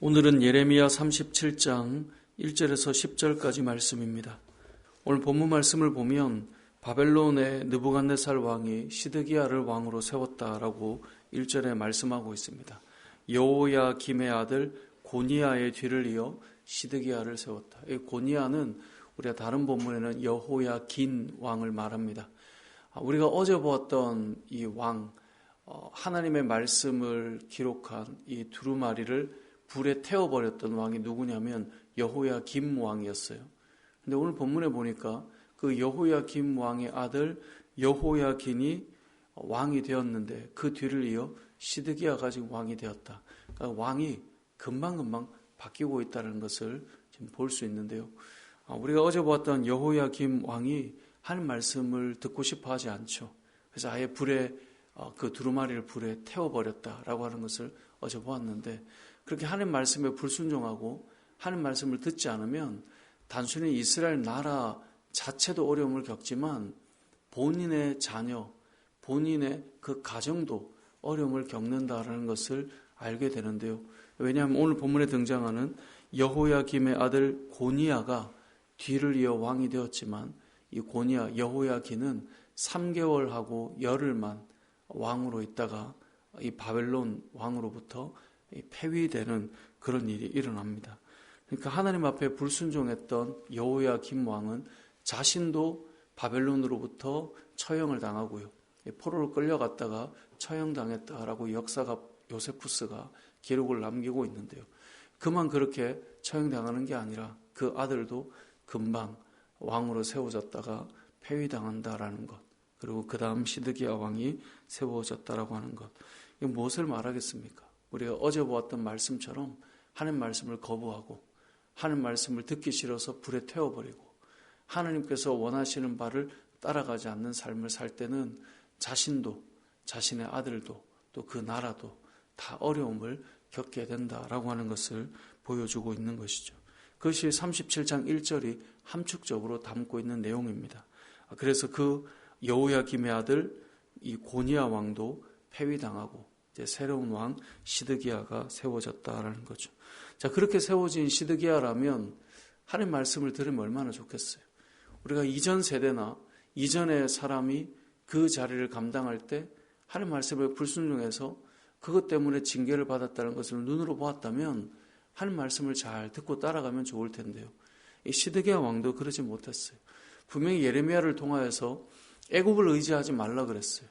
오늘은 예레미야 37장 1절에서 10절까지 말씀입니다. 오늘 본문 말씀을 보면 바벨론의 느부갓네살 왕이 시드기야를 왕으로 세웠다라고 1절에 말씀하고 있습니다. 여호야김의 아들 고니야의 뒤를 이어 시드기야를 세웠다. 이 고니야는 우리가 다른 본문에는 여호야긴 왕을 말합니다. 우리가 어제 보았던 이 왕, 하나님의 말씀을 기록한 이 두루마리를 불에 태워버렸던 왕이 누구냐면 여호야김 왕이었어요. 근데 오늘 본문에 보니까 그 여호야김 왕의 아들 여호야긴이 왕이 되었는데 그 뒤를 이어 시드기야가 지금 왕이 되었다. 그러니까 왕이 금방금방 바뀌고 있다는 것을 지금 볼 수 있는데요. 우리가 어제 보았던 여호야김 왕이 하나님 말씀을 듣고 싶어 하지 않죠. 그래서 아예 불에 그 두루마리를 불에 태워버렸다라고 하는 것을 어제 보았는데, 그렇게 하나님 말씀에 불순종하고 하나님 말씀을 듣지 않으면 단순히 이스라엘 나라 자체도 어려움을 겪지만 본인의 자녀, 본인의 그 가정도 어려움을 겪는다라는 것을 알게 되는데요. 왜냐하면 오늘 본문에 등장하는 여호야김의 아들 고니야가 뒤를 이어 왕이 되었지만 이 고니야 여호야긴은 3개월하고 열흘만 왕으로 있다가 이 바벨론 왕으로부터 폐위되는 그런 일이 일어납니다. 그러니까 하나님 앞에 불순종했던 여호야김 왕은 자신도 바벨론으로부터 처형을 당하고요. 포로로 끌려갔다가 처형당했다라고 역사가 요세푸스가 기록을 남기고 있는데요. 그만 그렇게 처형당하는 게 아니라 그 아들도 금방 왕으로 세워졌다가 폐위당한다라는 것, 그리고 그 다음 시드기야 왕이 세워졌다라고 하는 것, 이게 무엇을 말하겠습니까? 우리가 어제 보았던 말씀처럼 하나님 말씀을 거부하고 하나님 말씀을 듣기 싫어서 불에 태워버리고 하나님께서 원하시는 바를 따라가지 않는 삶을 살 때는 자신도, 자신의 아들도, 또 그 나라도 다 어려움을 겪게 된다라고 하는 것을 보여주고 있는 것이죠. 그것이 37장 1절이 함축적으로 담고 있는 내용입니다. 그래서 그 여호야김의 아들 이 고니야 왕도 폐위당하고 이제 새로운 왕 시드기야가 세워졌다라는 거죠. 자, 그렇게 세워진 시드기야라면 하나님 말씀을 들으면 얼마나 좋겠어요. 우리가 이전 세대나 이전의 사람이 그 자리를 감당할 때 하나님 말씀에 불순종해서 그것 때문에 징계를 받았다는 것을 눈으로 보았다면 하나님 말씀을 잘 듣고 따라가면 좋을 텐데요. 이 시드기야 왕도 그러지 못했어요. 분명히 예레미야를 통하여서 애굽을 의지하지 말라 그랬어요.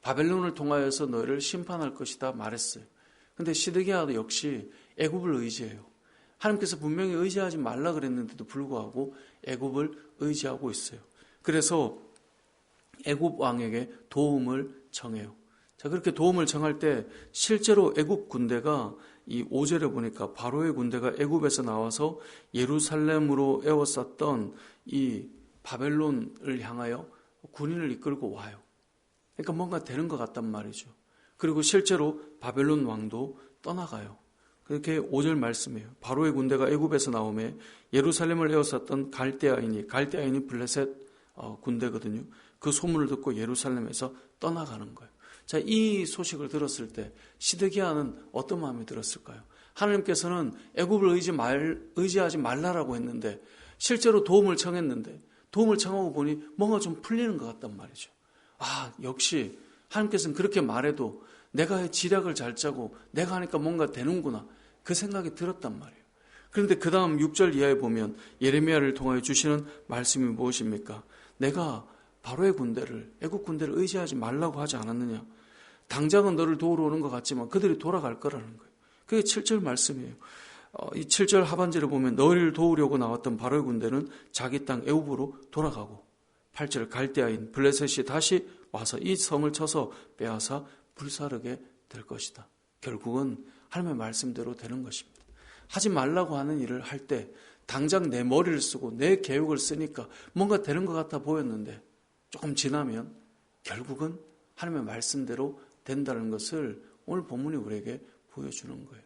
바벨론을 통하여서 너희를 심판할 것이다 말했어요. 근데 시드기야도 역시 애굽을 의지해요. 하나님께서 분명히 의지하지 말라 그랬는데도 불구하고 애굽을 의지하고 있어요. 그래서 애굽 왕에게 도움을 청해요. 자, 그렇게 도움을 청할 때 실제로 애굽 군대가 이 5절에 보니까 바로의 군대가 애굽에서 나와서 예루살렘으로 에워쌌던 이 바벨론을 향하여 군인을 이끌고 와요. 그러니까 뭔가 되는 것 같단 말이죠. 그리고 실제로 바벨론 왕도 떠나가요. 그렇게 5절 말씀이에요. 바로의 군대가 애굽에서 나오매 예루살렘을 에워쌌던 갈대아인이 블레셋 군대거든요. 그 소문을 듣고 예루살렘에서 떠나가는 거예요. 자, 이 소식을 들었을 때 시드기야는 어떤 마음이 들었을까요? 하나님께서는 애굽을 의지하지 말라라고 했는데 실제로 도움을 청했는데 도움을 청하고 보니 뭔가 좀 풀리는 것 같단 말이죠. 아, 역시 하나님께서는 그렇게 말해도 내가 지략을 잘 짜고 내가 하니까 뭔가 되는구나, 그 생각이 들었단 말이에요. 그런데 그 다음 6절 이하에 보면 예레미야를 통하여 주시는 말씀이 무엇입니까? 내가 바로의 군대를, 애국 군대를 의지하지 말라고 하지 않았느냐? 당장은 너를 도우러 오는 것 같지만 그들이 돌아갈 거라는 거예요. 그게 7절 말씀이에요. 이 7절 하반절에 보면 너희를 도우려고 나왔던 바로의 군대는 자기 땅 애굽으로 돌아가고, 8절 갈대아인 블레셋이 다시 와서 이 성을 쳐서 빼앗아 불사르게 될 것이다. 결국은 하나님의 말씀대로 되는 것입니다. 하지 말라고 하는 일을 할 때 당장 내 머리를 쓰고 내 계획을 쓰니까 뭔가 되는 것 같아 보였는데 조금 지나면 결국은 하나님의 말씀대로 된다는 것을 오늘 본문이 우리에게 보여주는 거예요.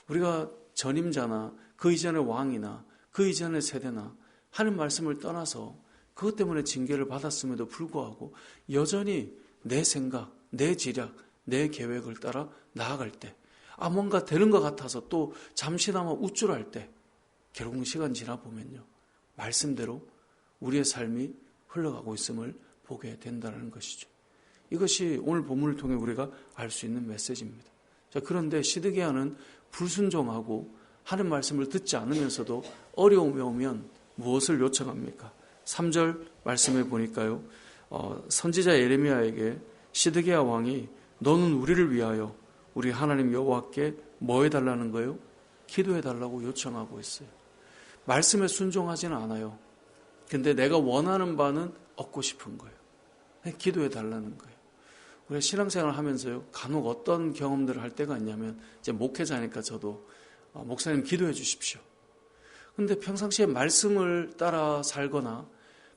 우리가 전임자나 그 이전의 왕이나 그 이전의 세대나 하나님 말씀을 떠나서 그것 때문에 징계를 받았음에도 불구하고 여전히 내 생각, 내 지략, 내 계획을 따라 나아갈 때, 뭔가 되는 것 같아서 또 잠시나마 우쭐할 때 결국은 시간 지나 보면요, 말씀대로 우리의 삶이 흘러가고 있음을 보게 된다는 것이죠. 이것이 오늘 본문을 통해 우리가 알 수 있는 메시지입니다. 자, 그런데 시드기야는 불순종하고 하는 말씀을 듣지 않으면서도 어려움이 오면 무엇을 요청합니까? 3절 말씀해 보니까요, 선지자 예레미야에게 시드기야 왕이 너는 우리를 위하여 우리 하나님 여호와께 뭐 해달라는 거예요? 기도해달라고 요청하고 있어요. 말씀에 순종하지는 않아요. 근데 내가 원하는 바는 얻고 싶은 거예요. 기도해달라는 거예요. 우리가 신앙생활을 하면서요, 간혹 어떤 경험들을 할 때가 있냐면, 이제 목회자니까 저도 목사님 기도해 주십시오. 근데 평상시에 말씀을 따라 살거나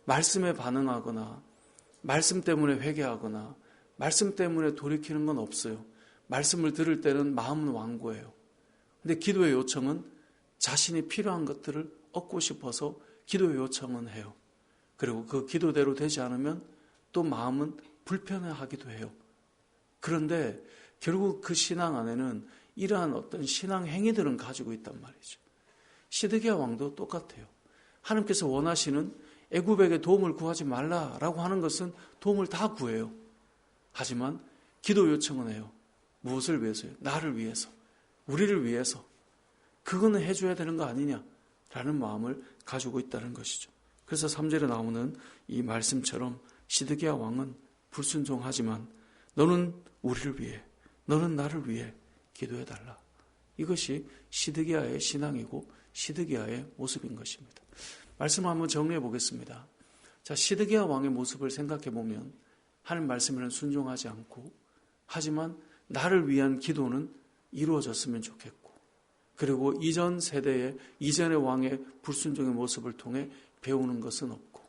말씀에 반응하거나 말씀 때문에 회개하거나 말씀 때문에 돌이키는 건 없어요. 말씀을 들을 때는 마음은 완고해요. 근데 기도의 요청은 자신이 필요한 것들을 얻고 싶어서 기도의 요청은 해요. 그리고 그 기도대로 되지 않으면 또 마음은 불편해하기도 해요. 그런데 결국 그 신앙 안에는 이러한 어떤 신앙 행위들은 가지고 있단 말이죠. 시드기야 왕도 똑같아요. 하나님께서 원하시는 애굽에게 도움을 구하지 말라라고 하는 것은 도움을 다 구해요. 하지만 기도 요청은 해요. 무엇을 위해서요? 나를 위해서, 우리를 위해서. 그거는 해줘야 되는 거 아니냐라는 마음을 가지고 있다는 것이죠. 그래서 3절에 나오는 이 말씀처럼 시드기야 왕은 불순종하지만 너는 우리를 위해, 너는 나를 위해 기도해달라. 이것이 시드기야의 신앙이고 시드기야의 모습인 것입니다. 말씀을 한번 정리해 보겠습니다. 자, 시드기야 왕의 모습을 생각해 보면 하나님 말씀에는 순종하지 않고, 하지만 나를 위한 기도는 이루어졌으면 좋겠고, 그리고 이전 세대의 이전의 왕의 불순종의 모습을 통해 배우는 것은 없고,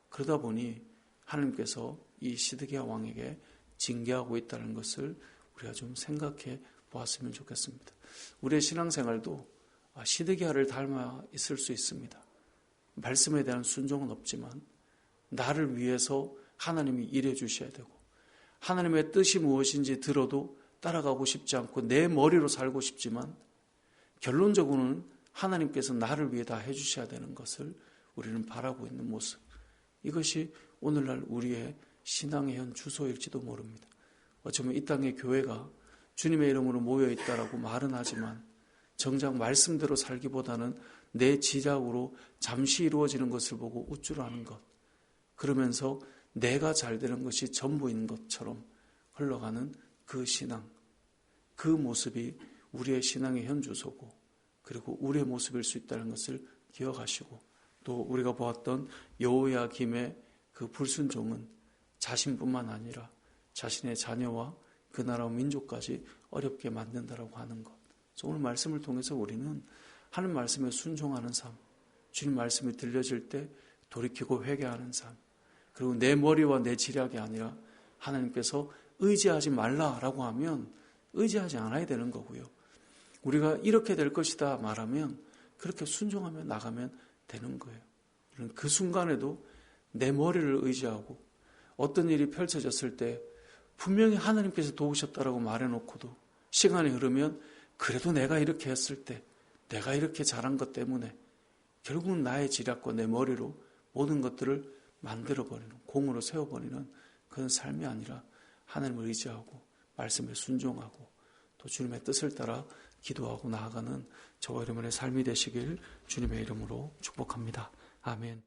그러다 보니 하나님께서 이 시드기야 왕에게 징계하고 있다는 것을 우리가 좀 생각해 보았으면 좋겠습니다. 우리의 신앙생활도 시드기야를 닮아 있을 수 있습니다. 말씀에 대한 순종은 없지만 나를 위해서 하나님이 일해 주셔야 되고, 하나님의 뜻이 무엇인지 들어도 따라가고 싶지 않고 내 머리로 살고 싶지만 결론적으로는 하나님께서 나를 위해 다 해주셔야 되는 것을 우리는 바라고 있는 모습, 이것이 오늘날 우리의 신앙의 현 주소일지도 모릅니다. 어쩌면 이 땅의 교회가 주님의 이름으로 모여있다라고 말은 하지만 정작 말씀대로 살기보다는 내 지략으로 잠시 이루어지는 것을 보고 우쭐하는 것, 그러면서 내가 잘 되는 것이 전부인 것처럼 흘러가는 그 신앙, 그 모습이 우리의 신앙의 현주소고, 그리고 우리의 모습일 수 있다는 것을 기억하시고, 또 우리가 보았던 여호야김의 그 불순종은 자신뿐만 아니라 자신의 자녀와 그 나라와 민족까지 어렵게 만든다라고 하는 것. 그래서 오늘 말씀을 통해서 우리는 하나님 말씀에 순종하는 삶, 주님 말씀이 들려질 때 돌이키고 회개하는 삶, 그리고 내 머리와 내 지략이 아니라 하나님께서 의지하지 말라라고 하면 의지하지 않아야 되는 거고요. 우리가 이렇게 될 것이다 말하면 그렇게 순종하며 나가면 되는 거예요. 그 순간에도 내 머리를 의지하고 어떤 일이 펼쳐졌을 때 분명히 하나님께서 도우셨다라고 말해놓고도 시간이 흐르면 그래도 내가 이렇게 했을 때, 내가 이렇게 잘한 것 때문에 결국은 나의 지략과 내 머리로 모든 것들을 만들어버리는, 공으로 세워버리는 그런 삶이 아니라 하나님을 의지하고 말씀에 순종하고 또 주님의 뜻을 따라 기도하고 나아가는 저와 여러분의 삶이 되시길 주님의 이름으로 축복합니다. 아멘.